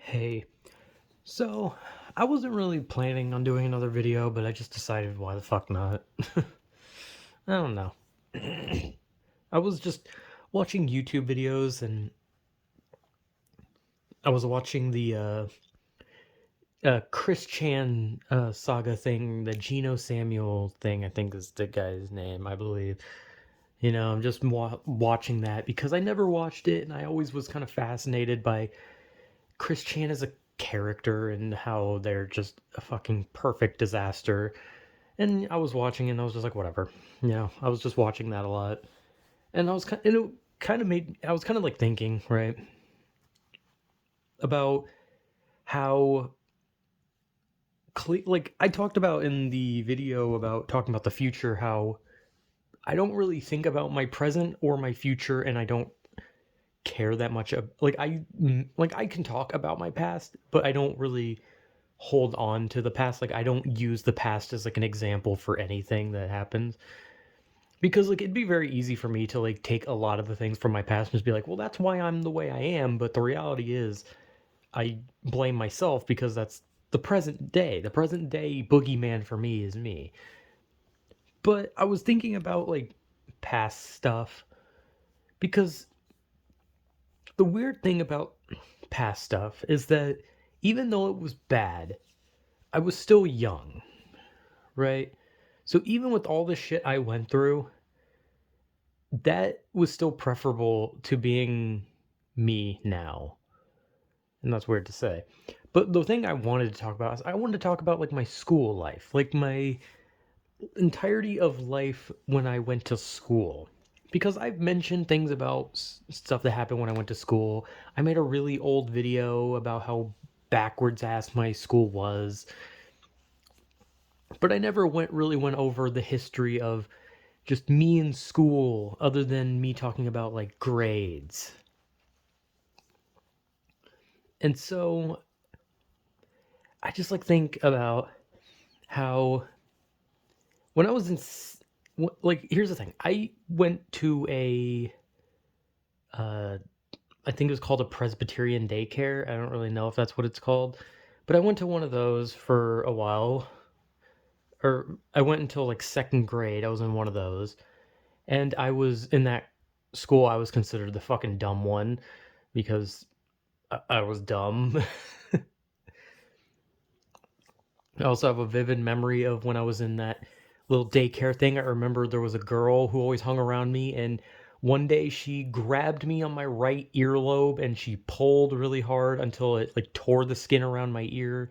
Hey, so I wasn't really planning on doing another video, but I just decided why the fuck not. I don't know. I was just watching YouTube videos and I was watching the Chris Chan saga thing, the Geno Samuel thing, I think is the guy's name, I believe. I'm just watching that because I never watched it and I always was kind of fascinated by Chris Chan as a character and how they're just a fucking perfect disaster. And I was watching and I was just like, whatever. I was just watching that a lot. And it kind of made, I was kind of like thinking, right, about how, like, I talked about in the video about talking about the future, how I don't really think about my present or my future and I don't care that much. Like, I can talk about my past, but I don't really hold on to the past. Like, I don't use the past as like an example for anything that happens. Because like it'd be very easy for me to like take a lot of the things from my past and just be like, well, that's why I'm the way I am. But the reality is, I blame myself because that's the present day. The present day boogeyman for me is me. But I was thinking about like past stuff because the weird thing about past stuff is that even though it was bad, I was still young, right? So even with all the shit I went through, that was still preferable to being me now. And that's weird to say. But the thing I wanted to talk about is I wanted to talk about like my school life, like my entirety of life when I went to school. Because I've mentioned things about stuff that happened when I went to school. I made a really old video about how backwards ass my school was, but I never went over the history of just me in school other than me talking about like grades. And so I just like think about how when I was like, here's the thing. I went to uh I think it was called a Presbyterian daycare. I don't really know if that's what it's called, but I went to one of those for a while, or I went until like second grade. I was in one of those, and I was in that school. I was considered the fucking dumb one because I was dumb. I also have a vivid memory of when I was in that little daycare thing. I remember there was a girl who always hung around me, and one day she grabbed me on my right earlobe and she pulled really hard until it like tore the skin around my ear.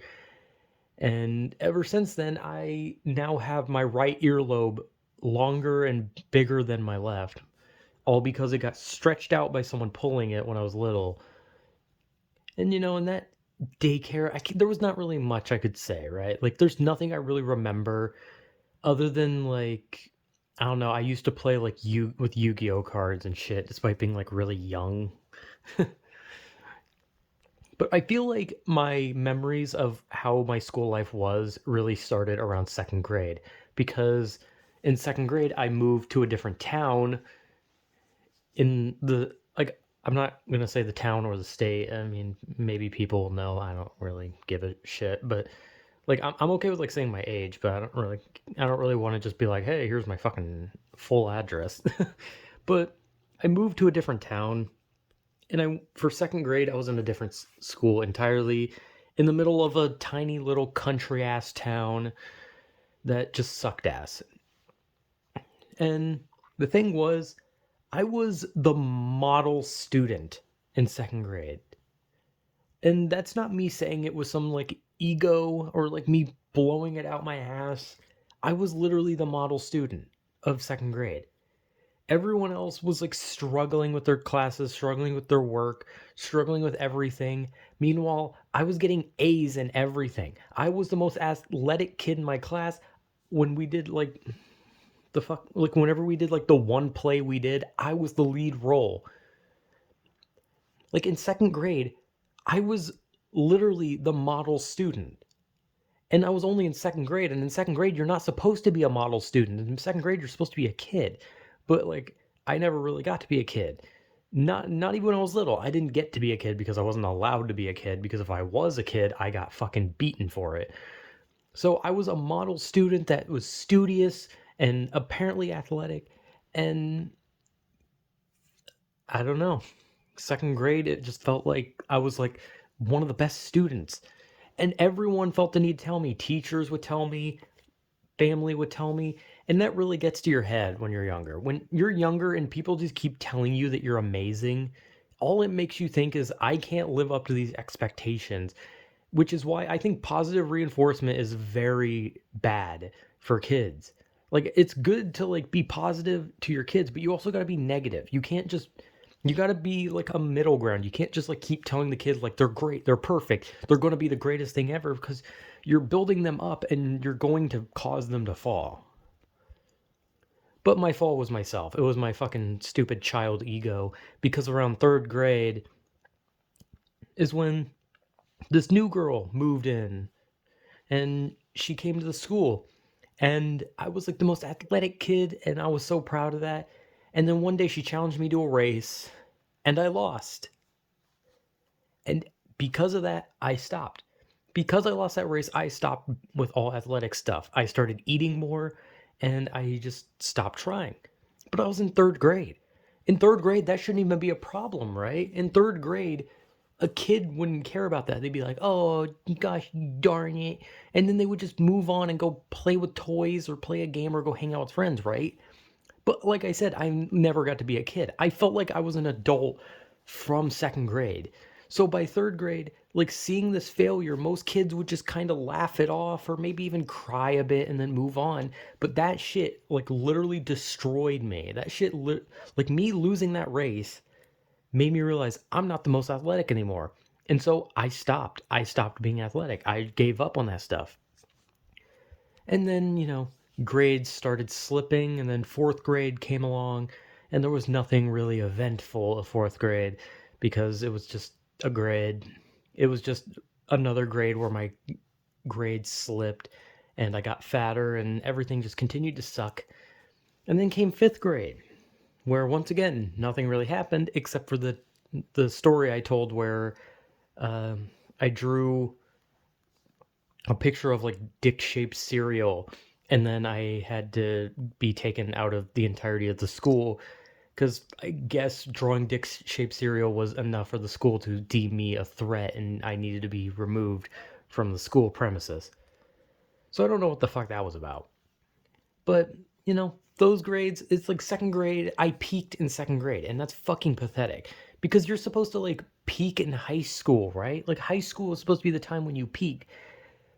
And ever since then, I now have my right earlobe longer and bigger than my left, all because it got stretched out by someone pulling it when I was little. And in that daycare, there was not really much I could say, right? Like, there's nothing I really remember other than like, I don't know. I used to play like with Yu-Gi-Oh cards and shit, despite being like really young. But I feel like my memories of how my school life was really started around second grade because in second grade I moved to a different town in the like I'm not gonna say the town or the state. I mean, maybe people will know. I don't really give a shit, but like I'm okay with like saying my age, but I don't really want to just be like, hey, here's my fucking full address. But I moved to a different town, and I for second grade I was in a different school entirely, in the middle of a tiny little country ass town that just sucked ass. And the thing was, I was the model student in second grade. And that's not me saying it was some like ego or like me blowing it out my ass. I was literally the model student of second grade. Everyone else was like struggling with their classes, struggling with their work, struggling with everything. Meanwhile, I was getting A's in everything. I was the most athletic kid in my class. When we did like whenever we did like the one play we did, I was the lead role. Like in second grade, I was literally the model student. And I was only in second grade, and in second grade you're not supposed to be a model student. In second grade you're supposed to be a kid. But like I never really got to be a kid. Not even when I was little. I didn't get to be a kid because I wasn't allowed to be a kid, because if I was a kid, I got fucking beaten for it. So I was a model student that was studious and apparently athletic, and I don't know. Second grade, it just felt like I was like one of the best students. And everyone felt the need to tell me. Teachers would tell me, family would tell me, and that really gets to your head when you're younger. When you're younger and people just keep telling you that you're amazing, all it makes you think is, I can't live up to these expectations, which is why I think positive reinforcement is very bad for kids. Like, it's good to like be positive to your kids, but you also got to be negative. You can't just, you got to be like a middle ground. You can't just like keep telling the kids like they're great, they're perfect, they're going to be the greatest thing ever, because you're building them up and you're going to cause them to fall. But my fall was myself. It was my fucking stupid child ego, because around 3rd grade is when this new girl moved in, and she came to the school, and I was like the most athletic kid, and I was so proud of that. And then one day she challenged me to a race, and I lost. And because of that, I stopped. Because I lost that race, I stopped with all athletic stuff. I started eating more, and I just stopped trying. But I was in 3rd grade. In 3rd grade, that shouldn't even be a problem, right? In 3rd grade, a kid wouldn't care about that. They'd be like, oh, gosh darn it. And then they would just move on and go play with toys or play a game or go hang out with friends, right? But like I said, I never got to be a kid. I felt like I was an adult from 2nd grade. So by 3rd grade, like seeing this failure, most kids would just kind of laugh it off or maybe even cry a bit and then move on. But that shit like literally destroyed me. That shit, like me losing that race made me realize I'm not the most athletic anymore. And so I stopped. I stopped being athletic. I gave up on that stuff. And then, grades started slipping, and then 4th grade came along, and there was nothing really eventful of 4th grade, because it was just a grade. It was just another grade where my grades slipped, and I got fatter, and everything just continued to suck. And then came 5th grade, where once again, nothing really happened except for the story I told where I drew a picture of like dick-shaped cereal, and then I had to be taken out of the entirety of the school, because I guess drawing dick-shaped cereal was enough for the school to deem me a threat, and I needed to be removed from the school premises. So I don't know what the fuck that was about. But, those grades, it's like 2nd grade, I peaked in 2nd grade, and that's fucking pathetic. Because you're supposed to like peak in high school, right? Like high school is supposed to be the time when you peak.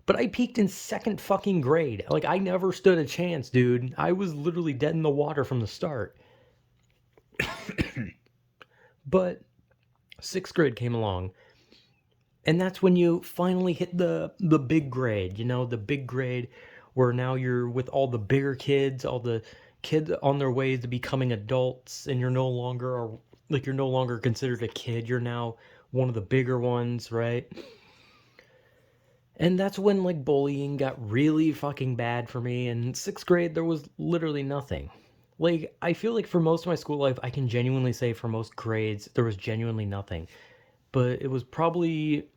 But I peaked in 2nd fucking grade. Like, I never stood a chance, dude. I was literally dead in the water from the start. But 6th grade came along, and that's when you finally hit the big grade, the big grade where now you're with all the bigger kids, all the kids on their way to becoming adults, and you're no longer considered a kid. You're now one of the bigger ones, right? And that's when like bullying got really fucking bad for me. In 6th grade, there was literally nothing. Like, I feel like for most of my school life, I can genuinely say for most grades, there was genuinely nothing. But it was probably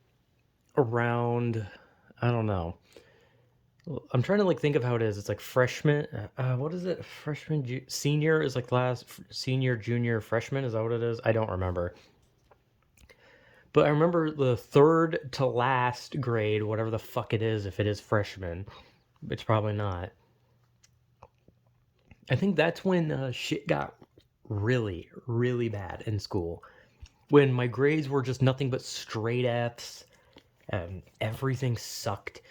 around, I don't know. I'm trying to like think of how it is. It's like freshman. What is it? Freshman, senior is like last senior, junior, freshman. Is that what it is? I don't remember. But I remember the 3rd to last grade, whatever the fuck it is, if it is freshman. It's probably not. I think that's when shit got really, really bad in school. When my grades were just nothing but straight Fs, and everything sucked.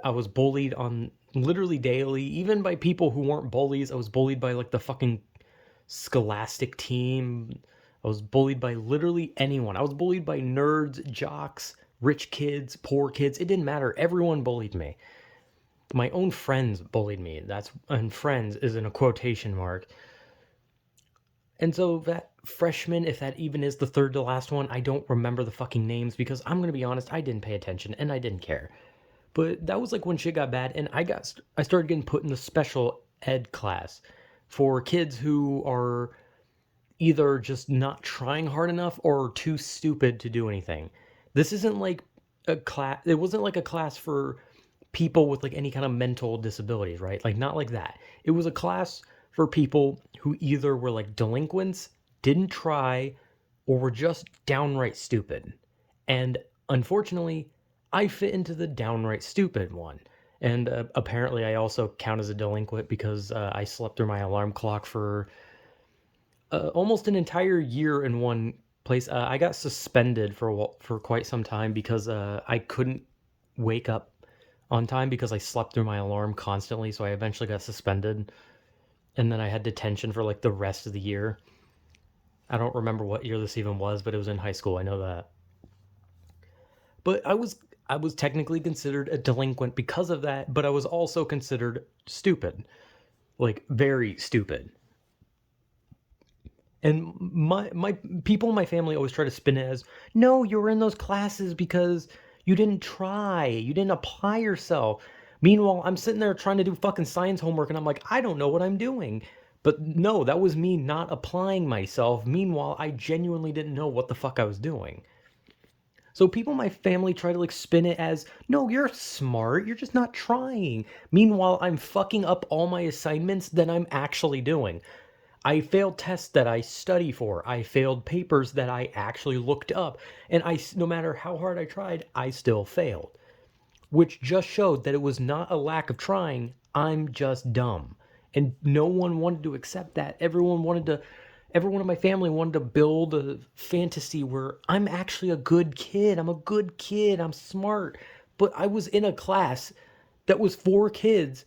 I was bullied on literally daily, even by people who weren't bullies. I was bullied by like the fucking scholastic team. I was bullied by literally anyone. I was bullied by nerds, jocks, rich kids, poor kids. It didn't matter. Everyone bullied me. My own friends bullied me. And friends is in a quotation mark. And so that freshman, if that even is the 3rd to last one, I don't remember the fucking names, because I'm gonna be honest, I didn't pay attention and I didn't care. But that was like when shit got bad, and I started getting put in the special ed class for kids who are either just not trying hard enough or too stupid to do anything. This isn't like a class, it wasn't like a class for people with like any kind of mental disabilities, right? Like, not like that. It was a class for people who either were like delinquents, didn't try, or were just downright stupid. And unfortunately, I fit into the downright stupid one. And apparently, I also count as a delinquent because I slept through my alarm clock for almost an entire year in one place. I got suspended for quite some time because I couldn't wake up on time because I slept through my alarm constantly. So I eventually got suspended, and then I had detention for like the rest of the year. I don't remember what year this even was, but it was in high school. I know that. But I was technically considered a delinquent because of that, but I was also considered stupid, like very stupid. And my people in my family always try to spin it as, no, you were in those classes because you didn't try, you didn't apply yourself. Meanwhile, I'm sitting there trying to do fucking science homework and I'm like, I don't know what I'm doing. But no, that was me not applying myself. Meanwhile, I genuinely didn't know what the fuck I was doing. So people in my family try to like spin it as, no, you're smart, you're just not trying. Meanwhile, I'm fucking up all my assignments that I'm actually doing. I failed tests that I study for. I failed papers that I actually looked up. And no matter how hard I tried, I still failed. Which just showed that it was not a lack of trying. I'm just dumb. And no one wanted to accept that. Everyone in my family wanted to build a fantasy where I'm actually a good kid. I'm a good kid. I'm smart. But I was in a class that was for kids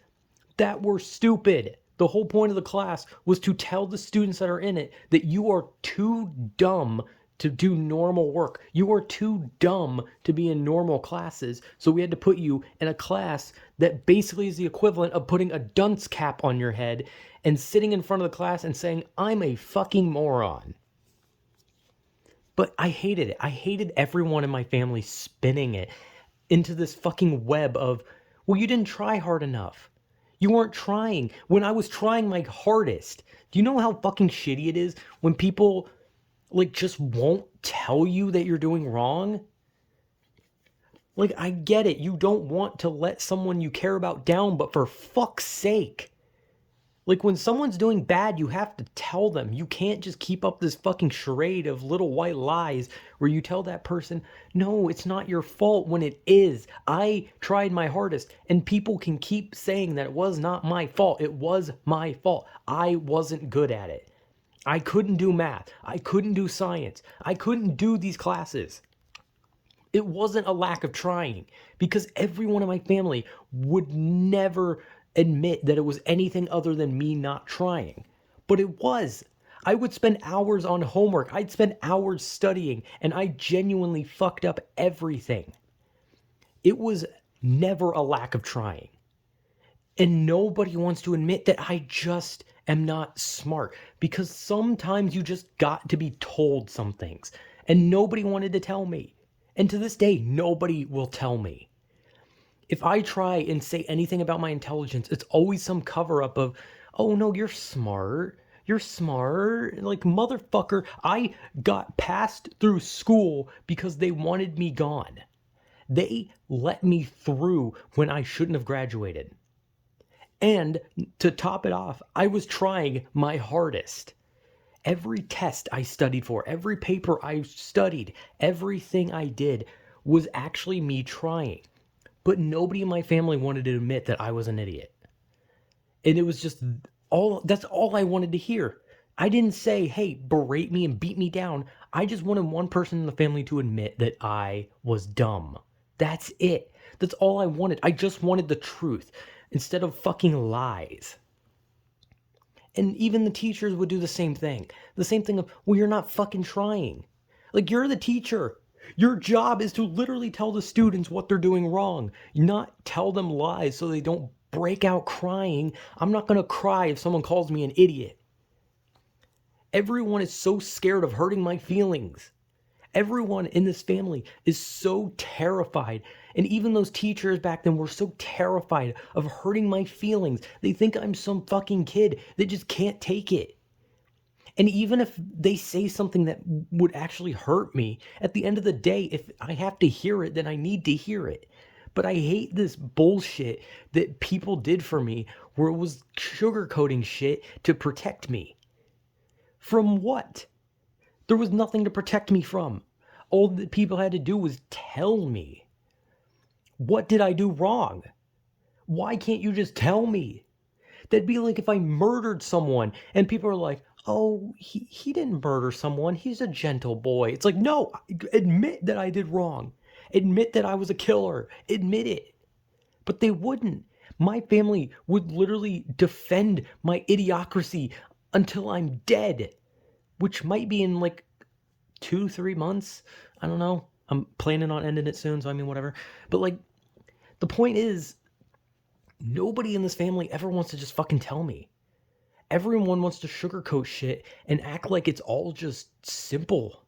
that were stupid. The whole point of the class was to tell the students that are in it that you are too dumb to do normal work. You are too dumb to be in normal classes. So we had to put you in a class that basically is the equivalent of putting a dunce cap on your head and sitting in front of the class and saying, I'm a fucking moron. But I hated it. I hated everyone in my family spinning it into this fucking web of, well, you didn't try hard enough. You weren't trying when I was trying my hardest. Do you know how fucking shitty it is when people like just won't tell you that you're doing wrong? Like, I get it. You don't want to let someone you care about down, but for fuck's sake. Like, when someone's doing bad, you have to tell them. You can't just keep up this fucking charade of little white lies where you tell that person, no, it's not your fault when it is. I tried my hardest. And people can keep saying that it was not my fault. It was my fault. I wasn't good at it. I couldn't do math. I couldn't do science. I couldn't do these classes. It wasn't a lack of trying because everyone in my family would never admit that it was anything other than me not trying. But it was. I would spend hours on homework. I'd spend hours studying, and I genuinely fucked up everything. It was never a lack of trying. And nobody wants to admit that I just am not smart because sometimes you just got to be told some things, and nobody wanted to tell me. And to this day, nobody will tell me. If I try and say anything about my intelligence, it's always some cover up of, oh no, you're smart. You're smart. Like, motherfucker, I got passed through school because they wanted me gone. They let me through when I shouldn't have graduated. And to top it off, I was trying my hardest. Every test I studied for, every paper I studied, everything I did was actually me trying. But nobody in my family wanted to admit that I was an idiot. And it was just that's all I wanted to hear. I didn't say, hey, berate me and beat me down. I just wanted one person in the family to admit that I was dumb. That's it. That's all I wanted. I just wanted the truth instead of fucking lies. And even the teachers would do the same thing. The same thing of, well, you're not fucking trying. Like, you're the teacher. Your job is to literally tell the students what they're doing wrong, not tell them lies so they don't break out crying. I'm not going to cry if someone calls me an idiot. Everyone is so scared of hurting my feelings. Everyone in this family is so terrified. And even those teachers back then were so terrified of hurting my feelings. They think I'm some fucking kid that just can't take it. And even if they say something that would actually hurt me, at the end of the day, if I have to hear it, then I need to hear it. But I hate this bullshit that people did for me where it was sugarcoating shit to protect me. From what? There was nothing to protect me from. All that people had to do was tell me. What did I do wrong? Why can't you just tell me? That'd be like if I murdered someone and people are like, oh, he didn't murder someone. He's a gentle boy. It's like, no, admit that I did wrong. Admit that I was a killer. Admit it. But they wouldn't. My family would literally defend my idiocracy until I'm dead, which might be in like 2, 3 months. I don't know. I'm planning on ending it soon, so I mean, whatever. But like, the point is, nobody in this family ever wants to just fucking tell me. Everyone wants to sugarcoat shit and act like it's all just simple.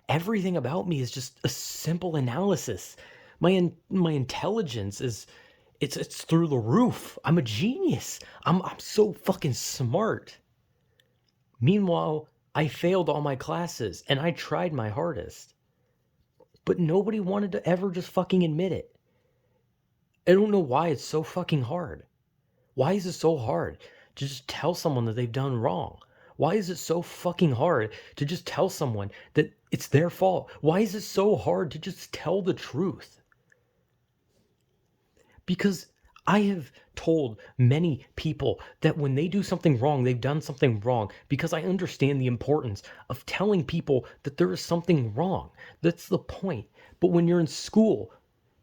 Everything about me is just a simple analysis. My intelligence is it's through the roof. I'm a genius. I'm so fucking smart. Meanwhile, I failed all my classes and I tried my hardest. But nobody wanted to ever just fucking admit it. I don't know why it's so fucking hard. Why is it so hard to just tell someone that they've done wrong? Why is it so fucking hard to just tell someone that it's their fault? Why is it so hard to just tell the truth? Because I have told many people that when they do something wrong, they've done something wrong, because I understand the importance of telling people that there is something wrong. That's the point. But when you're in school,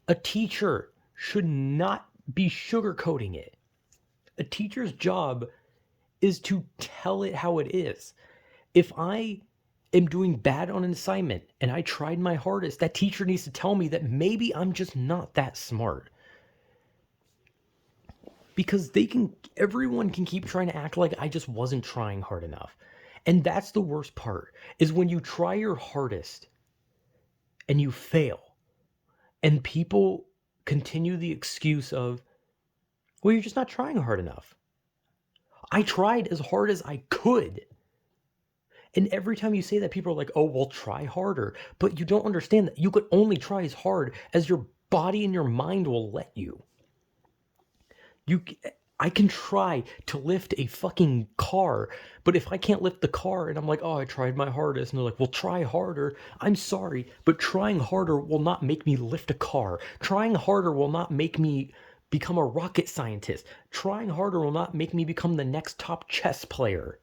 a teacher should not be sugarcoating it. A teacher's job is to tell it how it is. If I am doing bad on an assignment and I tried my hardest, that teacher needs to tell me that maybe I'm just not that smart. Because everyone can keep trying to act like I just wasn't trying hard enough. And that's the worst part, is when you try your hardest and you fail, and people continue the excuse of, well, you're just not trying hard enough. I tried as hard as I could. And every time you say that, people are like, oh, well, try harder. But you don't understand that you could only try as hard as your body and your mind will let you. I can try to lift a fucking car, but if I can't lift the car and I'm like, oh, I tried my hardest, and they're like, well, try harder. I'm sorry, but trying harder will not make me lift a car. Trying harder will not make me become a rocket scientist. Trying harder will not make me become the next top chess player.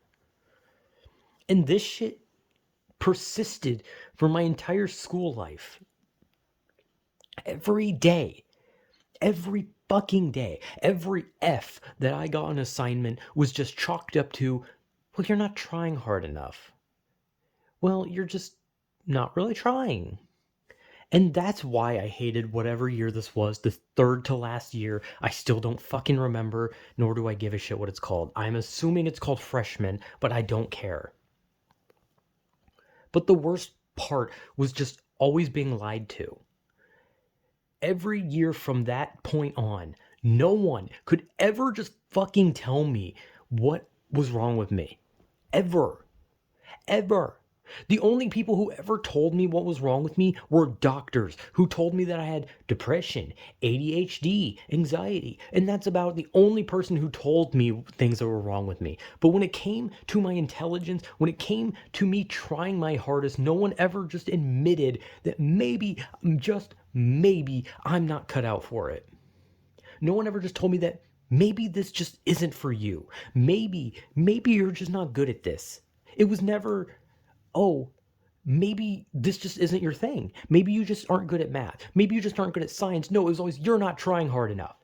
And this shit persisted for my entire school life. Every day. Every fucking day. Every F that I got on assignment was just chalked up to, well, you're not trying hard enough. Well, you're just not really trying. And that's why I hated whatever year this was, the third to last year. I still don't fucking remember, nor do I give a shit what it's called. I'm assuming it's called freshman, but I don't care. But the worst part was just always being lied to. Every year from that point on, no one could ever just fucking tell me what was wrong with me. Ever. Ever. The only people who ever told me what was wrong with me were doctors who told me that I had depression, ADHD, anxiety, and that's about the only person who told me things that were wrong with me. But when it came to my intelligence, when it came to me trying my hardest, no one ever just admitted that maybe, just maybe, I'm not cut out for it. No one ever just told me that maybe this just isn't for you. Maybe you're just not good at this. It was never, oh, maybe this just isn't your thing. Maybe you just aren't good at math. Maybe you just aren't good at science. No, it was always, you're not trying hard enough.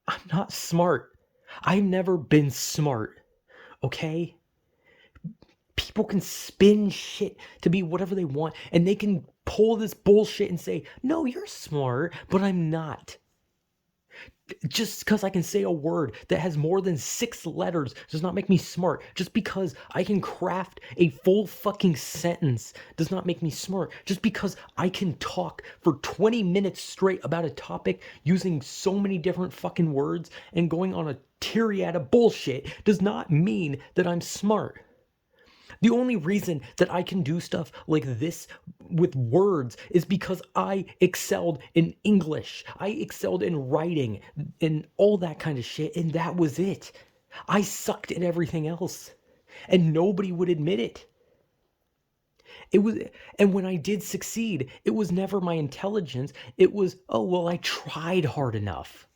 I'm not smart. I've never been smart. Okay? People can spin shit to be whatever they want, and they can pull this bullshit and say, no, you're smart, but I'm not. Just because I can say a word that has more than 6 letters does not make me smart. Just because I can craft a full fucking sentence does not make me smart. Just because I can talk for 20 minutes straight about a topic using so many different fucking words and going on a tirade of bullshit does not mean that I'm smart. The only reason that I can do stuff like this with words is because I excelled in English. I excelled in writing and all that kind of shit, and that was it. I sucked at everything else, and nobody would admit it. It was, and when I did succeed, it was never my intelligence. It was, oh, well, I tried hard enough.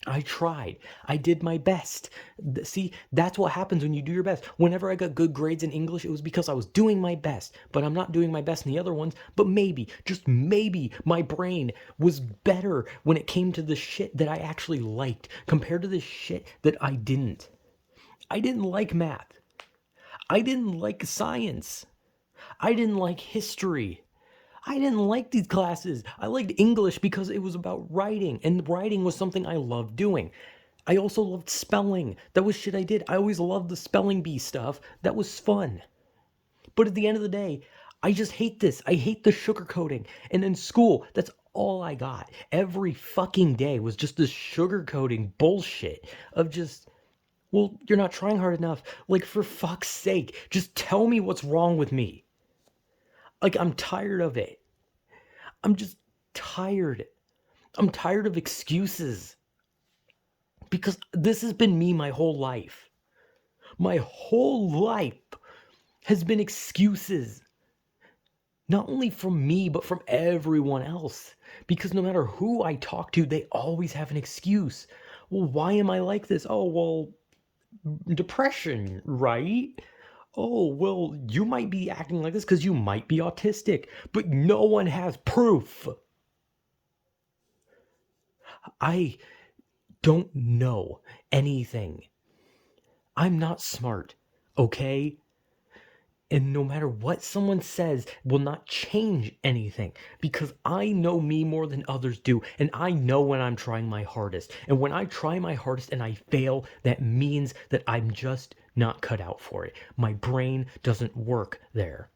I tried. I did my best. See, that's what happens when you do your best. Whenever I got good grades in English, it was because I was doing my best. But I'm not doing my best in the other ones. But maybe, just maybe, my brain was better when it came to the shit that I actually liked compared to the shit that I didn't. I didn't like math. I didn't like science. I didn't like history. I didn't like these classes. I liked English because it was about writing, and writing was something I loved doing. I also loved spelling. That was shit I did. I always loved the spelling bee stuff. That was fun. But at the end of the day, I just hate this. I hate the sugarcoating. And in school, that's all I got. Every fucking day was just this sugarcoating bullshit of just, well, you're not trying hard enough. Like, for fuck's sake, just tell me what's wrong with me. Like, I'm tired of it. I'm just tired. I'm tired of excuses. Because this has been me my whole life. My whole life has been excuses. Not only from me, but from everyone else. Because no matter who I talk to, they always have an excuse. Well, why am I like this? Oh, well, depression, right? Oh, well, you might be acting like this because you might be autistic, but no one has proof. I don't know anything. I'm not smart, okay? And no matter what someone says will not change anything because I know me more than others do. And I know when I'm trying my hardest. And when I try my hardest and I fail, that means that I'm just not cut out for it. My brain doesn't work there.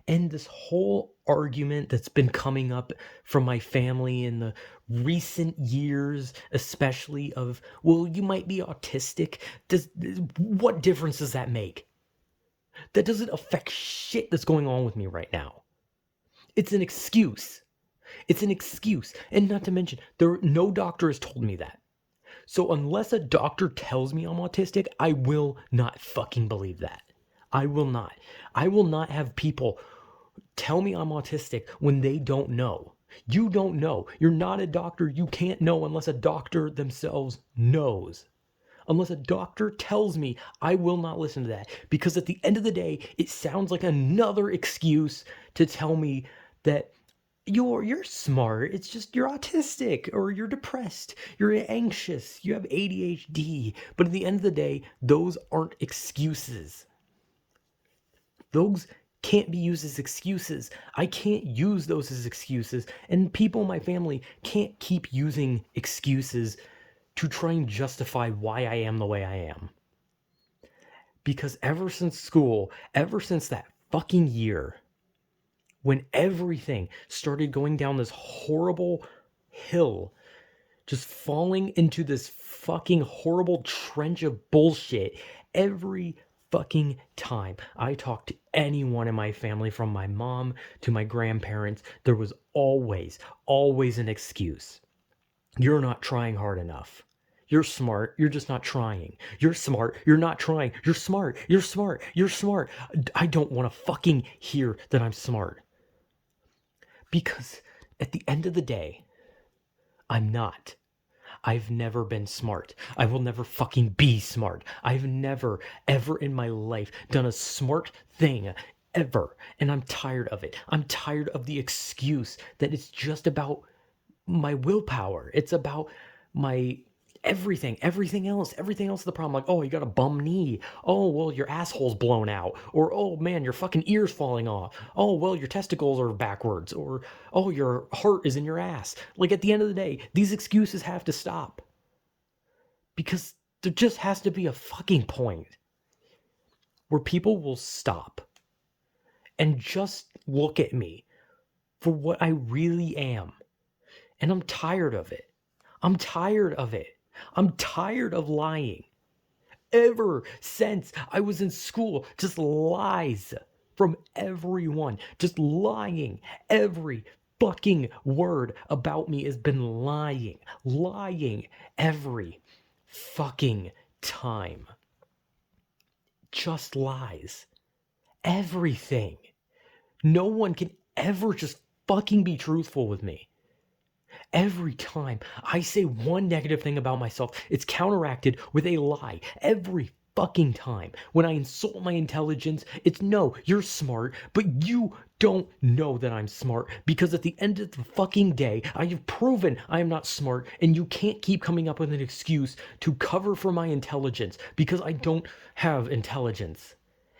And this whole argument that's been coming up from my family in the recent years, especially of, well, you might be autistic. What difference does that make? That doesn't affect shit that's going on with me right now. It's an excuse. It's an excuse. And not to mention, no doctor has told me that. So unless a doctor tells me I'm autistic, I will not fucking believe that. I will not. I will not have people tell me I'm autistic when they don't know. You don't know. You're not a doctor. You can't know unless a doctor themselves knows. Unless a doctor tells me, I will not listen to that. Because at the end of the day, it sounds like another excuse to tell me that you're smart. It's just you're autistic or you're depressed. You're anxious. You have ADHD. But at the end of the day, those aren't excuses. Those can't be used as excuses. I can't use those as excuses. And people in my family can't keep using excuses to try and justify why I am the way I am. Because ever since school, ever since that fucking year, when everything started going down this horrible hill, just falling into this fucking horrible trench of bullshit, every fucking time I talked to anyone in my family, from my mom to my grandparents, there was always an excuse. You're not trying hard enough. You're smart, you're just not trying. You're smart, you're not trying. You're smart, you're smart, you're smart. I don't want to fucking hear that I'm smart. Because at the end of the day, I'm not. I've never been smart. I will never fucking be smart. I've never, ever in my life done a smart thing, ever. And I'm tired of it. I'm tired of the excuse that it's just about my willpower. It's about my everything else is the problem. Like, oh, you got a bum knee. Oh, well, your asshole's blown out. Or, oh man, your fucking ear's falling off. Oh, well, your testicles are backwards. Or, oh, your heart is in your ass. Like, at the end of the day, these excuses have to stop. Because there just has to be a fucking point where people will stop and just look at me for what I really am. And I'm tired of it. I'm tired of it. I'm tired of lying. ever since I was in school. Just lies from everyone. Just lying. Every fucking word about me has been lying. Lying every fucking time. Just lies. Everything. No one can ever just fucking be truthful with me. Every time I say one negative thing about myself, it's counteracted with a lie. Every fucking time. When I insult my intelligence, it's no, you're smart, but you don't know that I'm smart because at the end of the fucking day, I have proven I am not smart and you can't keep coming up with an excuse to cover for my intelligence because I don't have intelligence.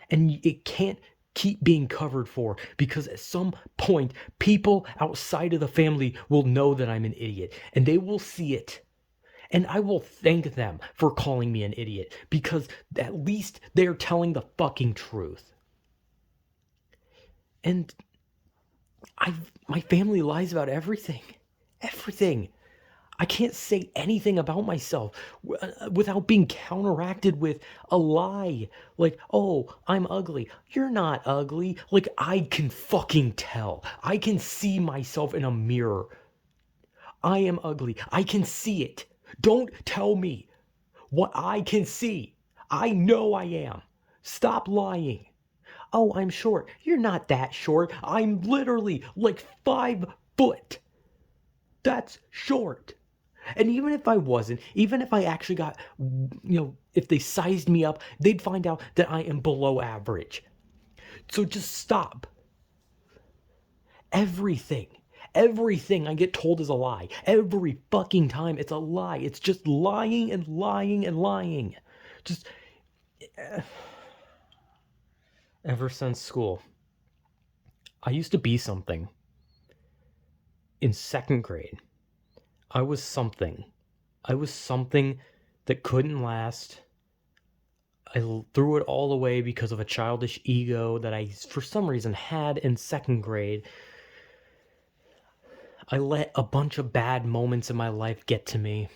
And it can't keep being covered for because at some point people outside of the family will know that I'm an idiot and they will see it, and I will thank them for calling me an idiot because at least they're telling the fucking truth. And my family lies about everything. I can't say anything about myself without being counteracted with a lie. Like, oh, I'm ugly. You're not ugly. Like, I can fucking tell. I can see myself in a mirror. I am ugly. I can see it. Don't tell me what I can see. I know I am. Stop lying. Oh, I'm short. You're not that short. I'm literally like 5 foot. That's short. And even if I wasn't, even if I actually got, if they sized me up, they'd find out that I am below average. So just stop. Everything, everything I get told is a lie. Every fucking time it's a lie. It's just lying and lying and lying. Just ever since school, I used to be something. In second grade, I was something. I was something that couldn't last. I threw it all away because of a childish ego that I, for some reason, had in second grade. I let a bunch of bad moments in my life get to me.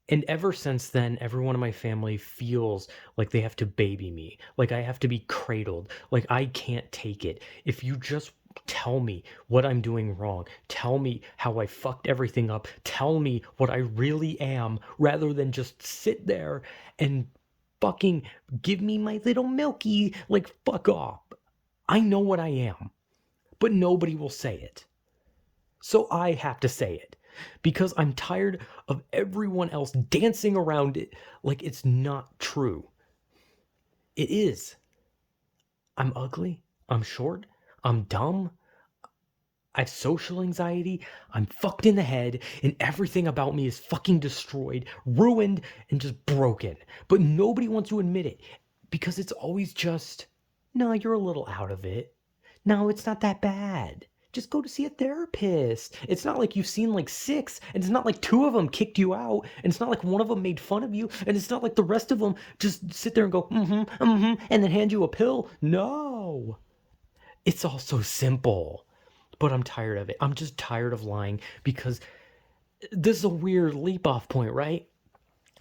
And ever since then, everyone in my family feels like they have to baby me, like I have to be cradled, like I can't take it. If you just tell me what I'm doing wrong, tell me how I fucked everything up, tell me what I really am, rather than just sit there and fucking give me my little milky, like fuck off. I know what I am, but nobody will say it. So I have to say it because I'm tired of everyone else dancing around it like it's not true. It is. I'm ugly. I'm short. I'm dumb. I have social anxiety. I'm fucked in the head, and everything about me is fucking destroyed, ruined, and just broken. But nobody wants to admit it because it's always just, no, you're a little out of it. No, it's not that bad. Just go to see a therapist. It's not like you've seen like six, and it's not like two of them kicked you out, and it's not like one of them made fun of you, and it's not like the rest of them just sit there and go, and then hand you a pill. No. It's all so simple. But I'm tired of it. I'm just tired of lying because this is a weird leap off point, right?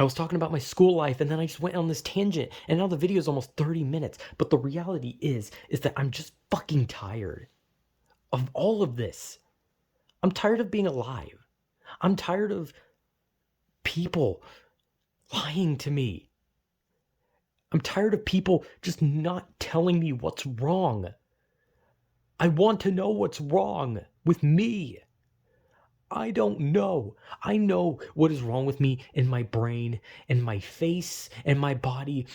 I was talking about my school life and then I just went on this tangent and now the video is almost 30 minutes. But the reality is that I'm just fucking tired of all of this. I'm tired of being alive. I'm tired of people lying to me. I'm tired of people just not telling me what's wrong. I want to know what's wrong with me. I don't know. I know what is wrong with me in my brain and my face and my body,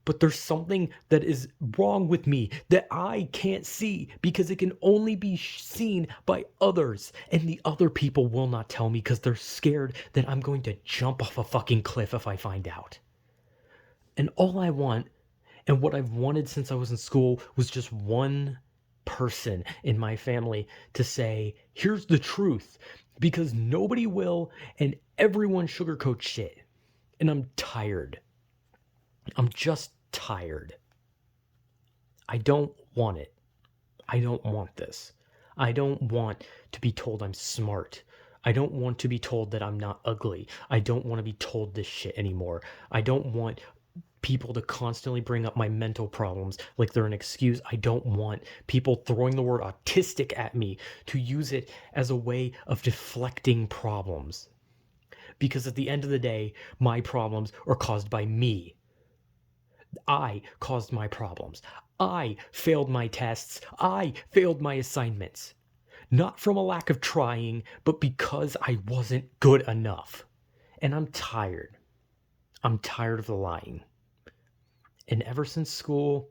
but there's something that is wrong with me that I can't see because it can only be seen by others. And the other people will not tell me because they're scared that I'm going to jump off a fucking cliff if I find out. And all I want, and what I've wanted since I was in school, was just one person in my family to say, here's the truth, because nobody will, and everyone sugarcoats shit. And I'm tired. I'm just tired. I don't want it. I don't want this. I don't want to be told I'm smart. I don't want to be told that I'm not ugly. I don't want to be told this shit anymore. I don't want people to constantly bring up my mental problems like they're an excuse. I don't want people throwing the word autistic at me to use it as a way of deflecting problems. Because at the end of the day, my problems are caused by me. I caused my problems. I failed my tests. I failed my assignments. Not from a lack of trying, but because I wasn't good enough. And I'm tired. I'm tired of the lying. And ever since school,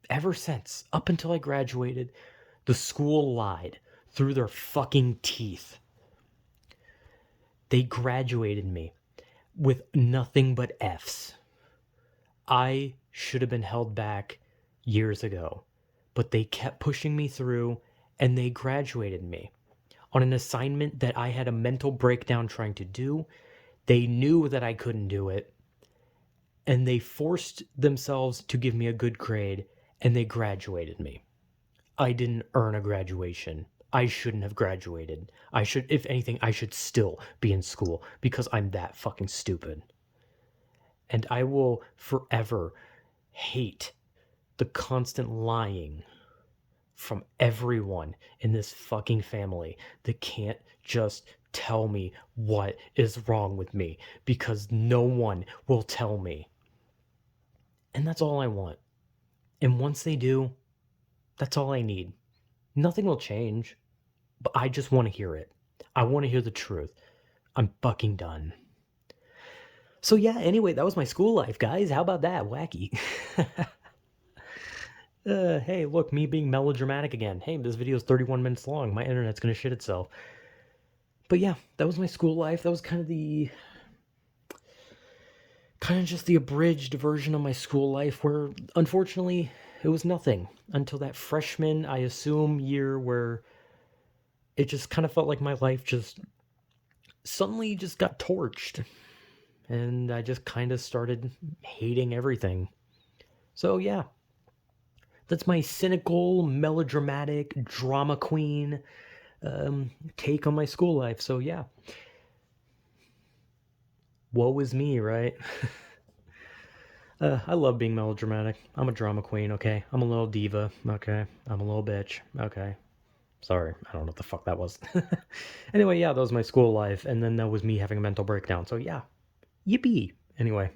ever since, up until I graduated, the school lied through their fucking teeth. They graduated me with nothing but F's. I should have been held back years ago, but they kept pushing me through and they graduated me on an assignment that I had a mental breakdown trying to do. They knew that I couldn't do it, and they forced themselves to give me a good grade, and they graduated me. I didn't earn a graduation. I shouldn't have graduated. I should, if anything, I should still be in school because I'm that fucking stupid. And I will forever hate the constant lying from everyone in this fucking family that can't just tell me what is wrong with me because no one will tell me. And that's all I want. And once they do, that's all I need. Nothing will change, but I just want to hear it. I want to hear the truth. I'm fucking done. So yeah, anyway, that was my school life, guys. How about that? Wacky. Hey, look, me being melodramatic again. Hey, this video is 31 minutes long. My internet's gonna shit itself. But yeah, that was my school life. That was kind of just the abridged version of my school life where, unfortunately, it was nothing until that freshman, I assume, year where it just kind of felt like my life just suddenly just got torched. And I just kind of started hating everything. So yeah, that's my cynical, melodramatic, drama queen take on my school life. So yeah, woe is me, right? I love being melodramatic. I'm a drama queen, okay? I'm a little diva, okay? I'm a little bitch, okay? Sorry, I don't know what the fuck that was. Anyway, yeah, that was my school life, and then that was me having a mental breakdown. So yeah, yippee! Anyway,